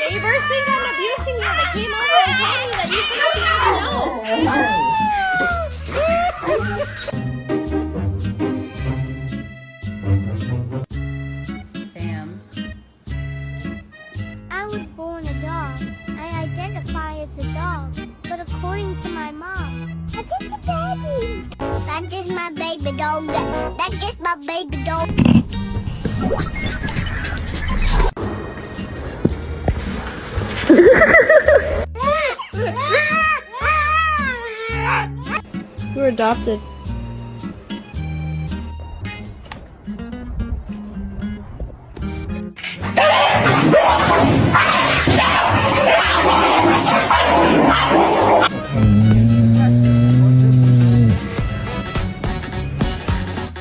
neighbors think I'm abusing you. They came over and told me that you couldn't know. Sam. I was born a dog. I identify as a dog. But according to my mom, that's just a baby. That's just my baby dog. That's just my baby dog. You were adopted.